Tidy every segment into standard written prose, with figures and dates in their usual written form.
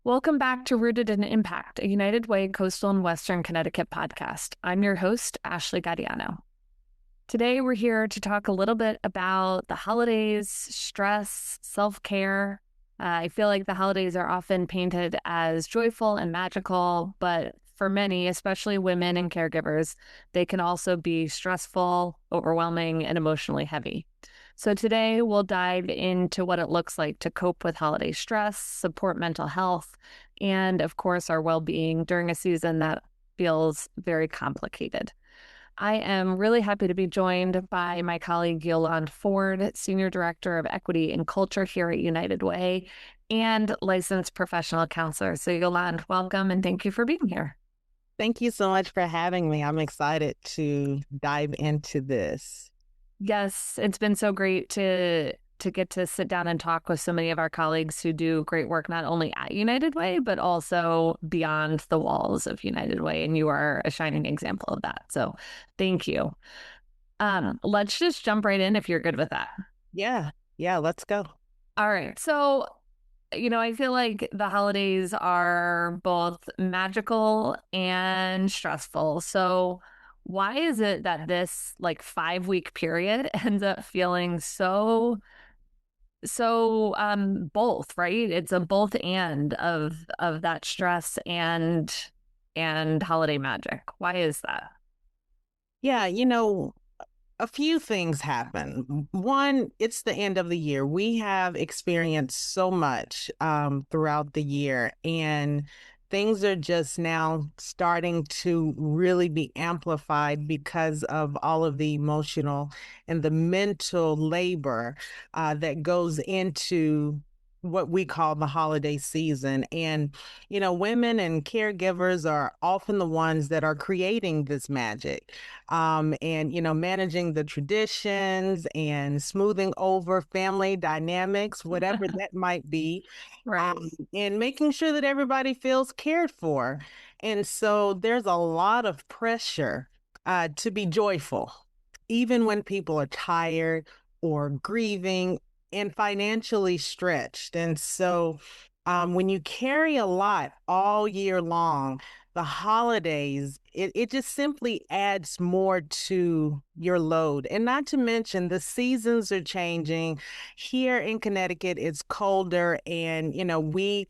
Welcome back to Rooted in Impact, a United Way Coastal and Western Connecticut podcast. I'm your host, Ashley Gadiano. Today, we're here to talk a little bit about the holidays, stress, self-care. I feel like the holidays are often painted as joyful and magical, but for many, especially women and caregivers, they can also be stressful, overwhelming, and emotionally heavy. So today we'll dive into what it looks like to cope with holiday stress, support mental health, and of course our well-being during a season that feels very complicated. I am really happy to be joined by my colleague Yolande Ford, Senior Director of Equity and Culture here at United Way and licensed professional counselor. So Yolande, welcome and thank you for being here. Thank you so much for having me. I'm excited to dive into this. Yes, it's been so great to get to sit down and talk with so many of our colleagues who do great work not only at United Way, but also beyond the walls of United Way. And you are a shining example of that. So thank you. Let's just jump right in if you're good with that. Yeah, let's go. All right. So, I feel like the holidays are both magical and stressful. So why is it that this 5-week period ends up feeling so both, right? It's a both and of that stress and holiday magic. Why is that? Yeah, a few things happen. One, it's the end of the year. We have experienced so much throughout the year, and things are just now starting to really be amplified because of all of the emotional and the mental labor that goes into what we call the holiday season. And, women and caregivers are often the ones that are creating this magic and, managing the traditions and smoothing over family dynamics, whatever that might be, Right. and making sure that everybody feels cared for. And so there's a lot of pressure to be joyful, even when people are tired or grieving and financially stretched. And so when you carry a lot all year long, the holidays, it just simply adds more to your load. And not to mention, the seasons are changing. Here in Connecticut, it's colder, and we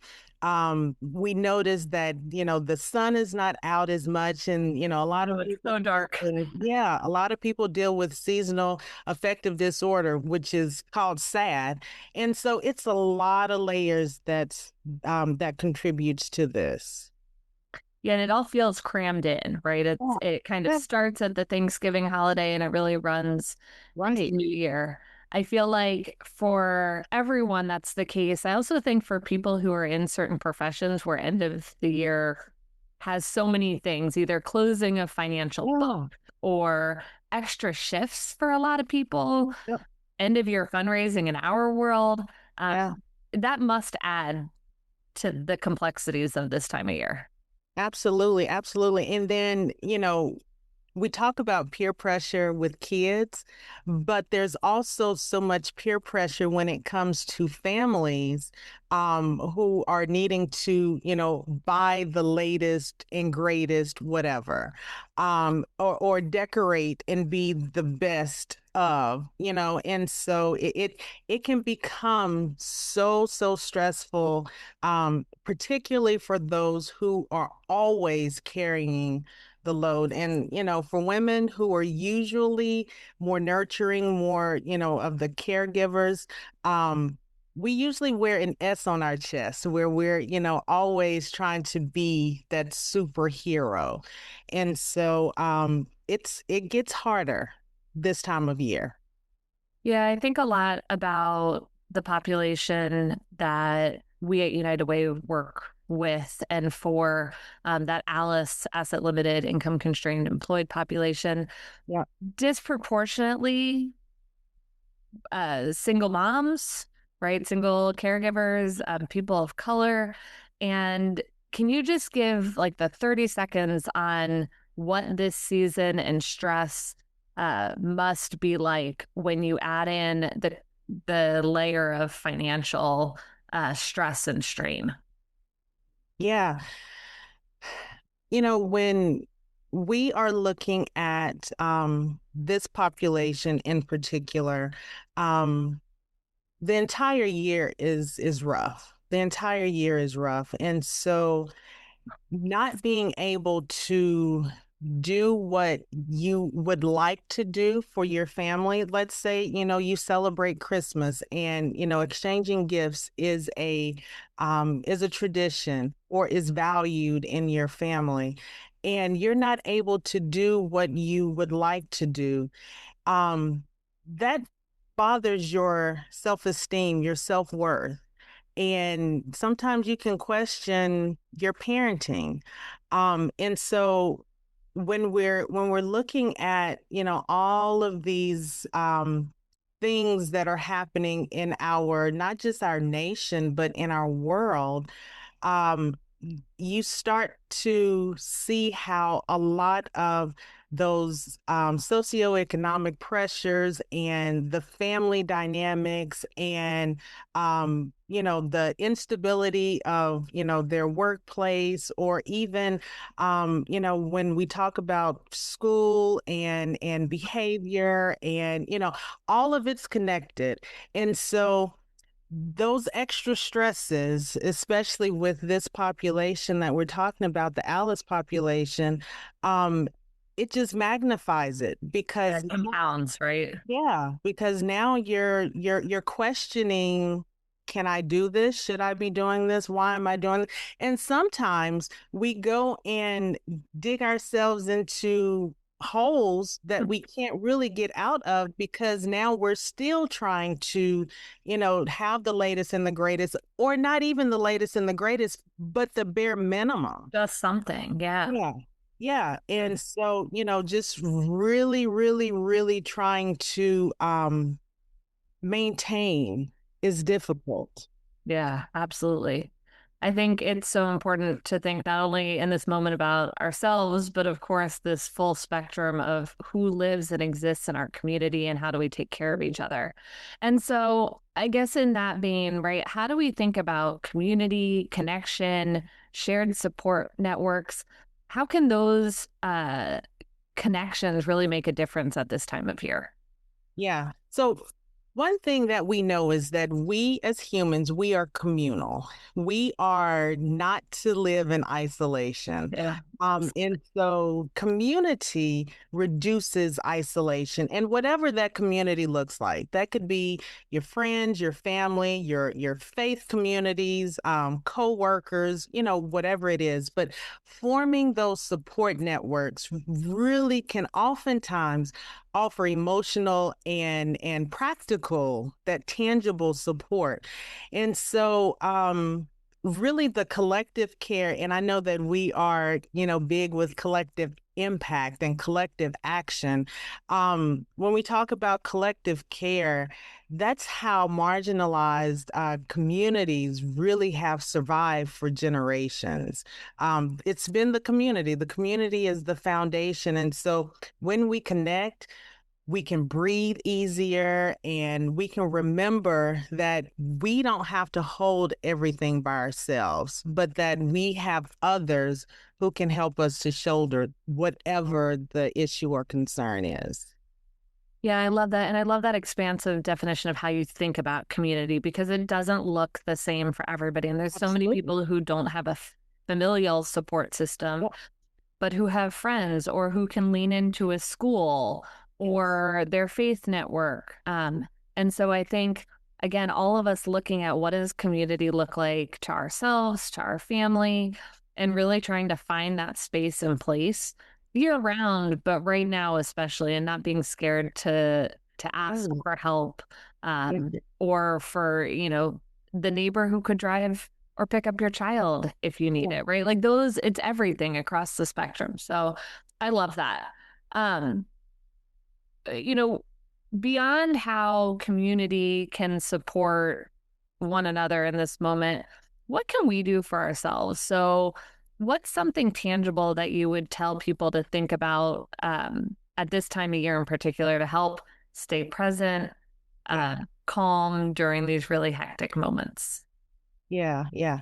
noticed that the sun is not out as much, and a lot of Oh, it's people, so dark. yeah, a lot of people deal with seasonal affective disorder, which is called SAD. And so it's a lot of layers that contributes to this. Yeah, and it all feels crammed in, right? Yeah. It kind of Yeah. starts at the Thanksgiving holiday and it really runs to Right. New Year. I feel like for everyone that's the case. I also think for people who are in certain professions where end of the year has so many things, either closing a financial book or extra shifts for a lot of people, Yep. end of year fundraising in our world, Yeah. that must add to the complexities of this time of year. Absolutely, absolutely. And then, we talk about peer pressure with kids, but there's also so much peer pressure when it comes to families who are needing to, buy the latest and greatest whatever, or decorate and be the best of, and so it can become so stressful, particularly for those who are always carrying the load. And, for women who are usually more nurturing, more, of the caregivers, we usually wear an S on our chest where we're, always trying to be that superhero. And so it gets harder this time of year. Yeah, I think a lot about the population that we at United Way work with and for that ALICE asset limited income constrained employed population. Yeah. Disproportionately single moms, right? Single caregivers, people of color. And can you just give the 30 seconds on what this season and stress must be like when you add in the layer of financial stress and strain? Yeah. When we are looking at this population in particular, um, the entire year is rough. The entire year is rough. And so not being able to do what you would like to do for your family. Let's say, you celebrate Christmas and, exchanging gifts is a tradition or is valued in your family. And you're not able to do what you would like to do. That bothers your self-esteem, your self-worth, and sometimes you can question your parenting. And so when we're looking at, all of these things that are happening in our, not just our nation but in our world, um, you start to see how a lot of those socioeconomic pressures and the family dynamics and the instability of their workplace, or even when we talk about school and behavior, and all of it's connected. And so those extra stresses, especially with this population that we're talking about, the Alice population, um, it just magnifies it because Compounds, right? yeah, because now you're questioning, can I do this? Should I be doing this? Why am I doing it? And sometimes we go and dig ourselves into holes that we can't really get out of, because now we're still trying to, have the latest and the greatest, or not even the latest and the greatest, but the bare minimum. Just something. Yeah. Yeah. Yeah. And so, just really, really, really trying to maintain is difficult. Yeah, absolutely. I think it's so important to think not only in this moment about ourselves, but of course, this full spectrum of who lives and exists in our community and how do we take care of each other. And so, I guess in that vein, right, how do we think about community, connection, shared support networks? How can those connections really make a difference at this time of year? Yeah. So one thing that we know is that we as humans, we are communal. We are not to live in isolation. Yeah. And so community reduces isolation, and whatever that community looks like, that could be your friends, your family, your faith communities, co-workers, whatever it is. But forming those support networks really can oftentimes offer emotional and practical, that tangible support. And so really the collective care, and I know that we are, big with collective impact and collective action. When we talk about collective care, that's how marginalized communities really have survived for generations. It's been the community. The community is the foundation. And so when we connect, we can breathe easier, and we can remember that we don't have to hold everything by ourselves, but that we have others who can help us to shoulder whatever the issue or concern is. Yeah, I love that. And I love that expansive definition of how you think about community, because it doesn't look the same for everybody. And there's so many Absolutely. people who don't have a familial support system, but who have friends or who can lean into a school or their faith network. And so I think, again, all of us looking at what does community look like to ourselves, to our family, and really trying to find that space and place year round, but right now especially, and not being scared to ask for help, or for, the neighbor who could drive or pick up your child if you need Yeah. it, right? Like those, it's everything across the spectrum. So I love that. Um, you know, Beyond how community can support one another in this moment, what can we do for ourselves? So, what's something tangible that you would tell people to think about at this time of year in particular to help stay present, Yeah. calm during these really hectic moments? Yeah. Yeah.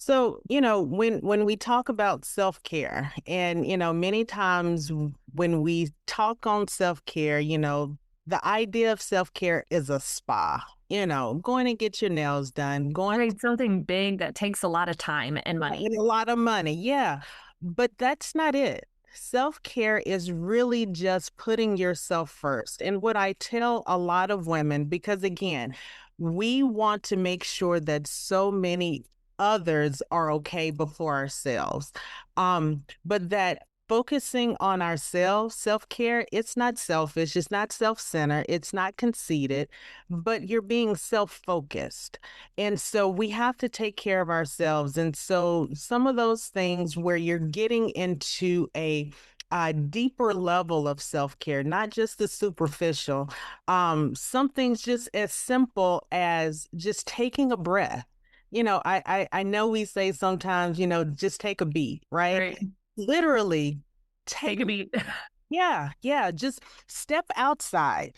So, when we talk about self-care and, many times when we talk on self-care, the idea of self-care is a spa, going to get your nails done, going Right, something big that takes a lot of time and money. and a lot of money. Yeah. But that's not it. Self-care is really just putting yourself first. And what I tell a lot of women, because again, we want to make sure that so many others are okay before ourselves. But that focusing on ourselves, self-care, it's not selfish, it's not self-centered, it's not conceited, but you're being self-focused. And so we have to take care of ourselves. And so some of those things where you're getting into a deeper level of self-care, not just the superficial. Some things just as simple as just taking a breath. I know we say sometimes, just take a beat, right? Right. Literally Take take a beat. yeah, just step outside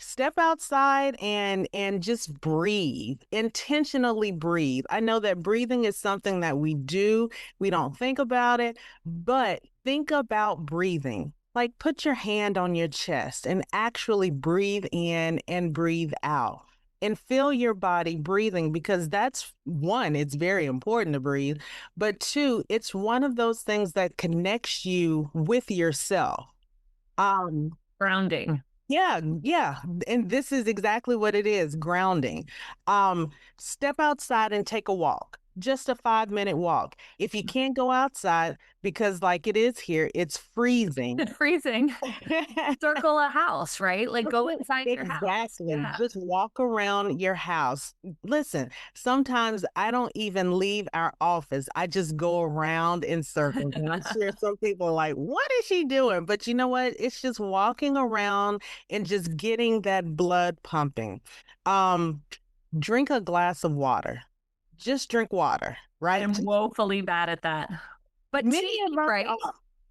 and just breathe, intentionally breathe. I know that breathing is something that we do, we don't think about it, but think about breathing. Like put your hand on your chest and actually breathe in and breathe out and feel your body breathing, because that's one, it's very important to breathe, but two, it's one of those things that connects you with yourself. um, Grounding. yeah. And this is exactly what it is, grounding. Um, Step outside and take a walk. Just a 5-minute walk. If you can't go outside, because like it is here, it's freezing. It's freezing. Circle a house, right? Like go inside your house. Exactly. Yeah. Just walk around your house. Listen, sometimes I don't even leave our office. I just go around in circles. And I'm sure some people are like, what is she doing? But you know what? It's just walking around and just getting that blood pumping. Um, Drink a glass of water. Just drink water, I right? am woefully bad at that. But Many tea, of us right? are.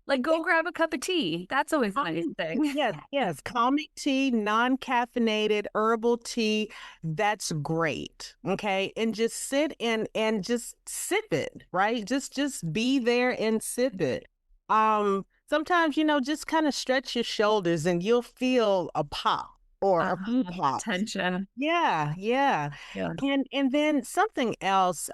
Like go grab a cup of tea. That's always a nice thing. Yes. Calming tea, non-caffeinated herbal tea, that's great. Okay. And just sit and just sip it, right? Just be there and sip it. Sometimes, just kind of stretch your shoulders and you'll feel a pop or a few pops. Tension. Yeah. Yeah. And then something else,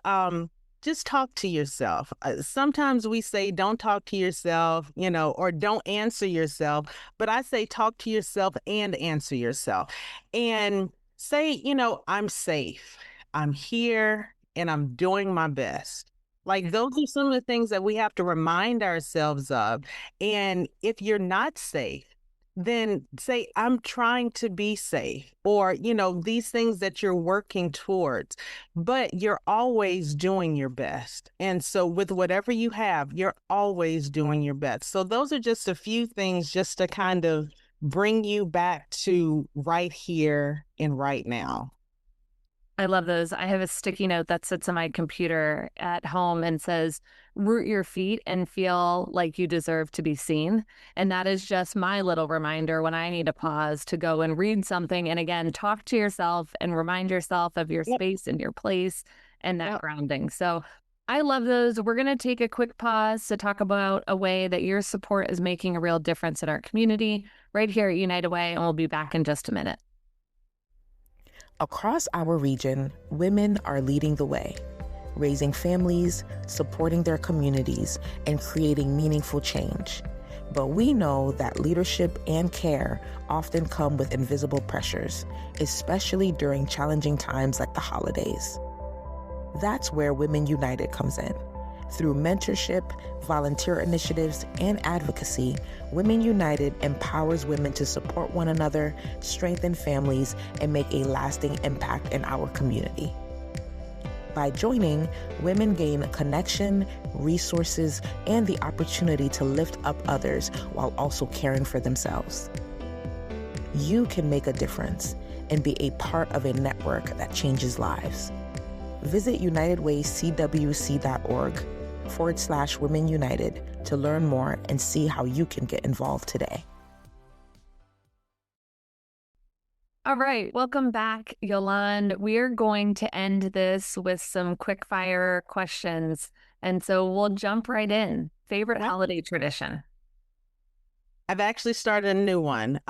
just talk to yourself. Sometimes we say don't talk to yourself, or don't answer yourself, but I say talk to yourself and answer yourself. And say, I'm safe. I'm here and I'm doing my best. Like those are some of the things that we have to remind ourselves of. And if you're not safe, then say, I'm trying to be safe, or, these things that you're working towards, but you're always doing your best. And so, with whatever you have, you're always doing your best. So, those are just a few things just to kind of bring you back to right here and right now. I love those. I have a sticky note that sits on my computer at home and says, root your feet and feel like you deserve to be seen. And that is just my little reminder when I need a pause to go and read something. And again, talk to yourself and remind yourself of your Yep. space and your place and that Yep. grounding. So I love those. We're going to take a quick pause to talk about a way that your support is making a real difference in our community right here at United Way. And we'll be back in just a minute. Across our region, women are leading the way, raising families, supporting their communities, and creating meaningful change. But we know that leadership and care often come with invisible pressures, especially during challenging times like the holidays. That's where Women United comes in. Through mentorship, volunteer initiatives, and advocacy, Women United empowers women to support one another, strengthen families, and make a lasting impact in our community. By joining, women gain connection, resources, and the opportunity to lift up others while also caring for themselves. You can make a difference and be a part of a network that changes lives. Visit unitedwaycwc.org/Women United to learn more and see how you can get involved today. All right, welcome back, Yolande. We are going to end this with some quick fire questions And so we'll jump right in. Favorite holiday tradition? I've actually started a new one.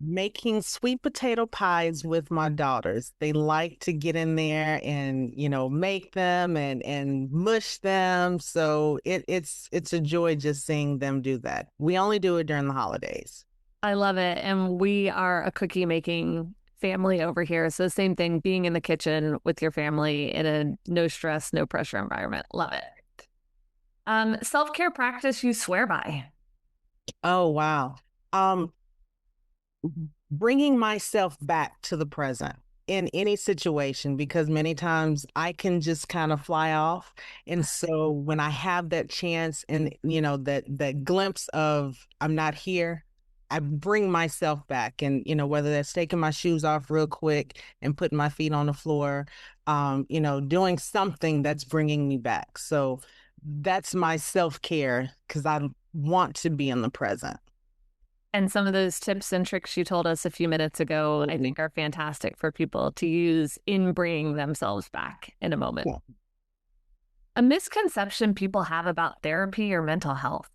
Making sweet potato pies with my daughters. They like to get in there and, make them and mush them. So it's a joy just seeing them do that. We only do it during the holidays. I love it. And we are a cookie making family over here. So same thing, being in the kitchen with your family in a no stress, no pressure environment. Love it. Self-care practice you swear by? Oh, wow. Bringing myself back to the present in any situation, because many times I can just kind of fly off. And so when I have that chance and, that glimpse of I'm not here, I bring myself back. And, whether that's taking my shoes off real quick and putting my feet on the floor, doing something that's bringing me back. So that's my self-care, because I want to be in the present. And some of those tips and tricks you told us a few minutes ago, I think are fantastic for people to use in bringing themselves back in a moment. Yeah. A misconception people have about therapy or mental health?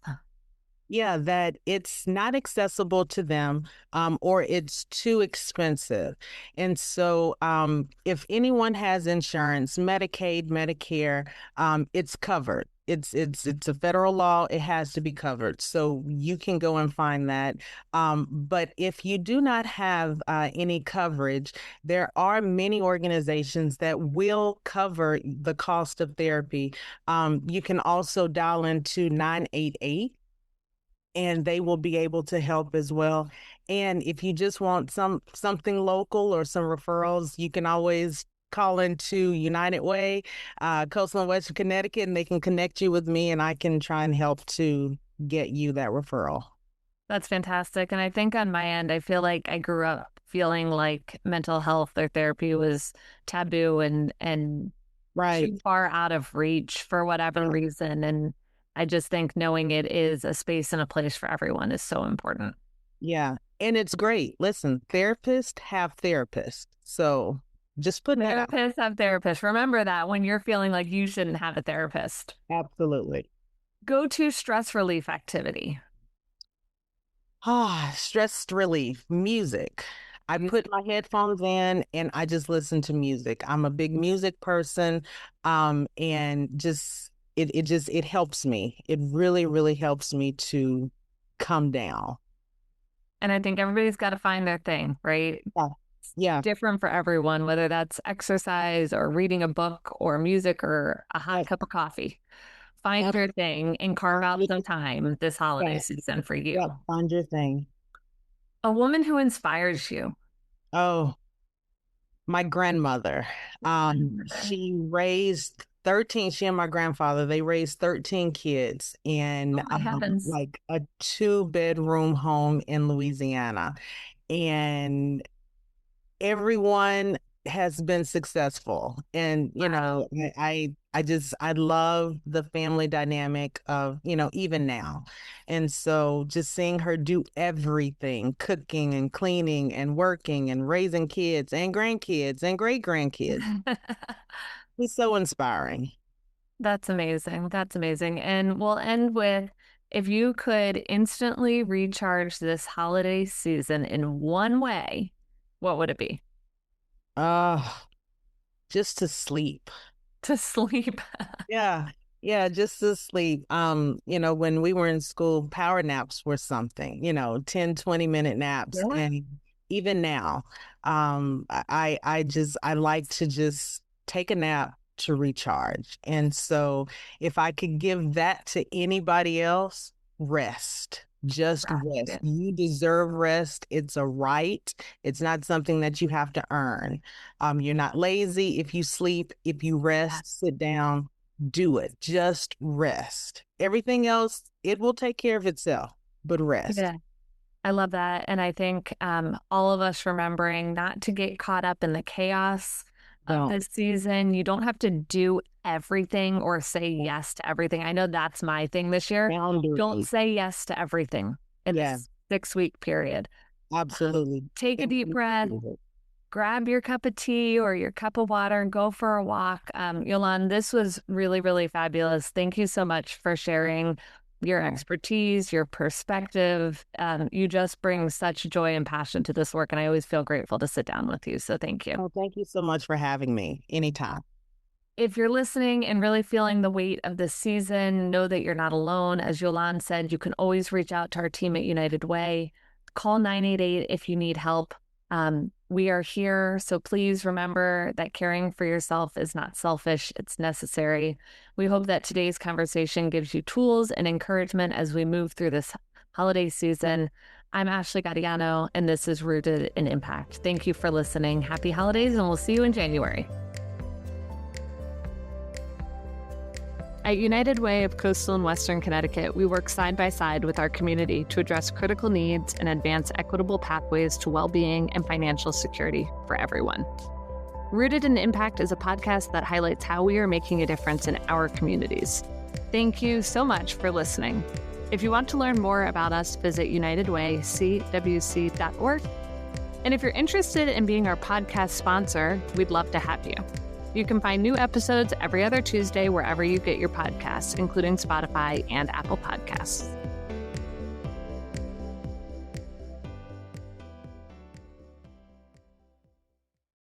Yeah, that it's not accessible to them, or it's too expensive. And so if anyone has insurance, Medicaid, Medicare, it's covered. It's a federal law. It has to be covered. So you can go and find that. But if you do not have any coverage, there are many organizations that will cover the cost of therapy. You can also dial into 988. And they will be able to help as well. And if you just want something local or some referrals, you can always call into United Way, Coastal and Western Connecticut, and they can connect you with me, and I can try and help to get you that referral. That's fantastic. And I think on my end, I feel like I grew up feeling like mental health or therapy was taboo and right, too far out of reach for whatever reason. And I just think knowing it is a space and a place for everyone is so important. Yeah. And it's great. Listen, therapists have therapists. So just put that out. Therapists have therapists. Remember that when you're feeling like you shouldn't have a therapist. Absolutely. Go-to stress relief activity. Stress relief, music. I put my headphones in and I just listen to music. I'm a big music person. And just it helps me. It really, really helps me to come down. And I think everybody's got to find their thing, right? Yeah. It's different for everyone, whether that's exercise or reading a book or music or a hot cup of coffee. Find your thing and carve out some time this holiday season for you. Yeah, find your thing. A woman who inspires you. Oh, my grandmother. She raised 13, she and my grandfather, they raised 13 kids in like a 2-bedroom home in Louisiana. And everyone has been successful. And, I love the family dynamic of, even now. And so just seeing her do everything, cooking and cleaning and working and raising kids and grandkids and great grandkids. It's so inspiring. That's amazing. That's amazing. And we'll end with, if you could instantly recharge this holiday season in one way, what would it be? Just to sleep. To sleep. Yeah. Yeah, just to sleep. When we were in school, power naps were something, 10, 20-minute naps. Yeah. And even now, I like to just take a nap to recharge. And so if I could give that to anybody else, rest. Just rest. You deserve rest. It's a right. It's not something that you have to earn. You're not lazy if you sleep, if you rest, sit down, do it. Just rest. Everything else, it will take care of itself, but rest. Yeah. I love that. And I think all of us remembering not to get caught up in the chaos of this season. You don't have to do everything or say yes to everything. I know that's my thing this year. Don't say yes to everything in this 6-week period. Absolutely. Take a deep breath, grab your cup of tea or your cup of water and go for a walk. Yolande, this was really, really fabulous. Thank you so much for sharing your expertise, your perspective. You just bring such joy and passion to this work, and I always feel grateful to sit down with you. So thank you. Oh, thank you so much for having me. Anytime. If you're listening and really feeling the weight of this season, know that you're not alone. As Yolande said, you can always reach out to our team at United Way. Call 988 if you need help. We are here, so please remember that caring for yourself is not selfish, it's necessary. We hope that today's conversation gives you tools and encouragement as we move through this holiday season. I'm Ashley Gadiano, and this is Rooted in Impact. Thank you for listening. Happy holidays, and we'll see you in January. At United Way of Coastal and Western Connecticut, we work side by side with our community to address critical needs and advance equitable pathways to well-being and financial security for everyone. Rooted in Impact is a podcast that highlights how we are making a difference in our communities. Thank you so much for listening. If you want to learn more about us, visit unitedwaycwc.org. And if you're interested in being our podcast sponsor, we'd love to have you. You can find new episodes every other Tuesday wherever you get your podcasts, including Spotify and Apple Podcasts.